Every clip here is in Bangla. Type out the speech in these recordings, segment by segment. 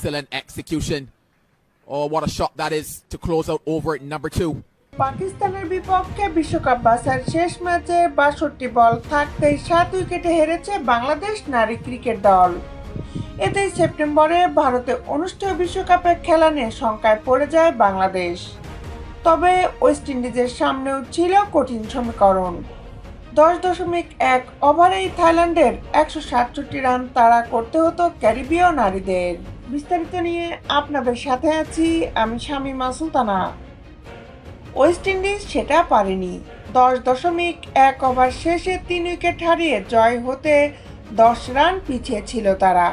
excellent execution. Oh, what a shot that is to close out over at number 2. পাকিস্তানের বিপক্ষে বিশ্বকাপ বাছার শেষ ম্যাচে ৬২ বল থাকতেই ৭ উইকেটে হেরেছে বাংলাদেশ নারী ক্রিকেট দল। এতেই সেপ্টেম্বরে ভারতে অনুষ্ঠেয় বিশ্বকাপে খেলা নিয়ে শঙ্কায় পড়ে যায় বাংলাদেশ। তবে ওয়েস্ট ইন্ডিজের সামনেও ছিল কঠিন সমীকরণ। ১০.১ ওভারেই থাইল্যান্ডের ১৬৭ রান তাড়া করতে হতো ক্যারিবীয় নারীদের। বিস্তারিত নিয়ে আপনাদের সাথে আছি আমি শামীমা সুলতানা। ওয়েস্ট ইন্ডিজ সেটা পারেনি। ১০.১ ওভার শেষে ৩ উইকেট হারিয়ে জয় হতে ১০ রান পিছিয়ে ছিল তারা।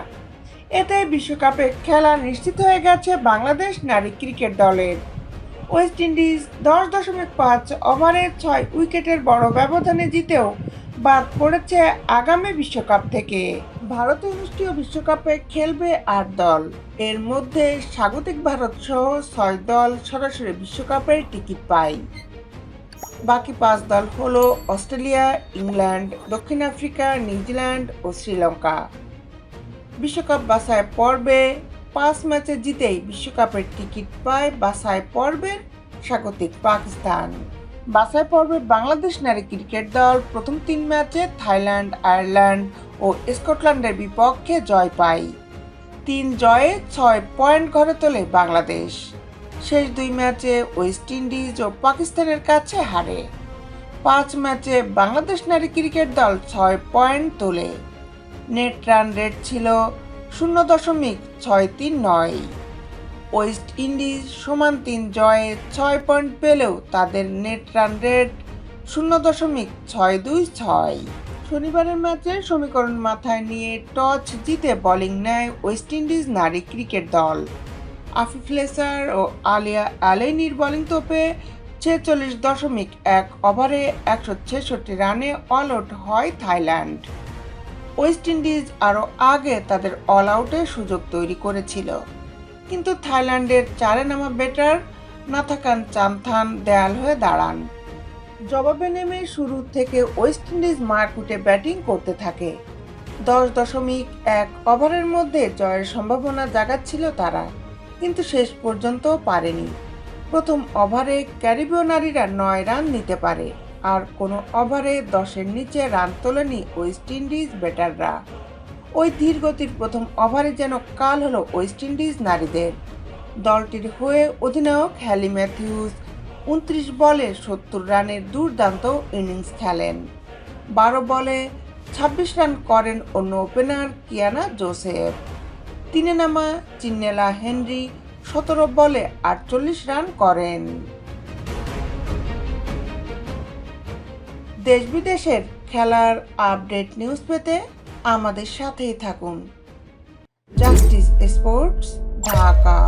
এতে বিশ্বকাপে খেলা নিশ্চিত হয়ে গেছে বাংলাদেশ নারী ক্রিকেট দলের। ওয়েস্ট ইন্ডিজ ১০.৫ ওভারে ৬ উইকেটের বড় ব্যবধানে জিতেও বাদ পড়েছে আগামী বিশ্বকাপ থেকে। ভারতে অনুষ্ঠেয় বিশ্বকাপে খেলবে ৮ দল। এর মধ্যে স্বাগতিক ভারত সহ ৬ দল সরাসরি বিশ্বকাপের টিকিট পায়। বাকি ৫ দল হলো অস্ট্রেলিয়া, ইংল্যান্ড, দক্ষিণ আফ্রিকা, নিউজিল্যান্ড ও শ্রীলঙ্কা। বিশ্বকাপ বাছাই পর্বে ৫ ম্যাচে জিতেই বিশ্বকাপের টিকিট পায় বাছাই পর্বের স্বাগতিক পাকিস্তান। বাছাই পর্বে বাংলাদেশ নারী ক্রিকেট দল প্রথম ৩ ম্যাচে থাইল্যান্ড, আয়ারল্যান্ড ও স্কটল্যান্ডের বিপক্ষে জয় পায়। ৩ জয়ে ৬ পয়েন্ট ঘরে তোলে বাংলাদেশ। শেষ ২ ম্যাচে ওয়েস্ট ইন্ডিজ ও পাকিস্তানের কাছে হারে। ৫ ম্যাচে বাংলাদেশ নারী ক্রিকেট দল ৬ পয়েন্ট তোলে। নেট রান রেট ছিল 0.639। ওয়েস্ট ইন্ডিজ সমান ৩ জয়ে ৬ পয়েন্ট পেলেও তাদের নেট রান রেট 0.626। শনিবারের ম্যাচে সমীকরণ মাথায় নিয়ে টস জিতে বোলিং নেয় ওয়েস্ট ইন্ডিজ নারী ক্রিকেট দল। আফিফ লেসার ও আলিয়া অ্যালেনির বোলিং তোপে ৪৬.১ ওভারে ১৬৬ রানে অল আউট হয় থাইল্যান্ড। ওয়েস্ট ইন্ডিজ আরও আগে তাদের অল আউটের সুযোগ তৈরি করেছিল, কিন্তু থাইল্যান্ডের ৪ নামা ব্যাটার নাথাকান চামথান দেয়াল হয়ে দাঁড়ান। জবাবে নেমে শুরু থেকে ওয়েস্ট ইন্ডিজ মারকুটে ব্যাটিং করতে থাকে। ১০.১ ওভারের মধ্যে জয়ের সম্ভাবনা জাগাচ্ছিল তারা, কিন্তু শেষ পর্যন্ত পারেনি। প্রথম ওভারে ক্যারিবীয় নারীরা ৯ রান নিতে পারে, আর কোনো ওভারে ১০-এর নিচে রান তোলেনি ওয়েস্ট ইন্ডিজ ব্যাটাররা। ওই ধীরগতির প্রথম ওভারে যেন কাল হলো ওয়েস্ট ইন্ডিজ নারীদের। দলটির হয়ে অধিনায়ক হ্যালি ম্যাথিউস ২৯ বলে ৭০ রানের দুর্দান্ত ইনিংস খেলেন। ১২ বলে ২৬ রান করেন অন্য ওপেনার কিয়ানা জোসেফ। ৩ নামা চিন্নেলা হেনরি ১৭ বলে ৪৮ রান করেন। দেশ বিদেশের খেলার আপডেট নিউজ পেতে আমাদের সাথেই থাকুন। Justice sports, Dhaka.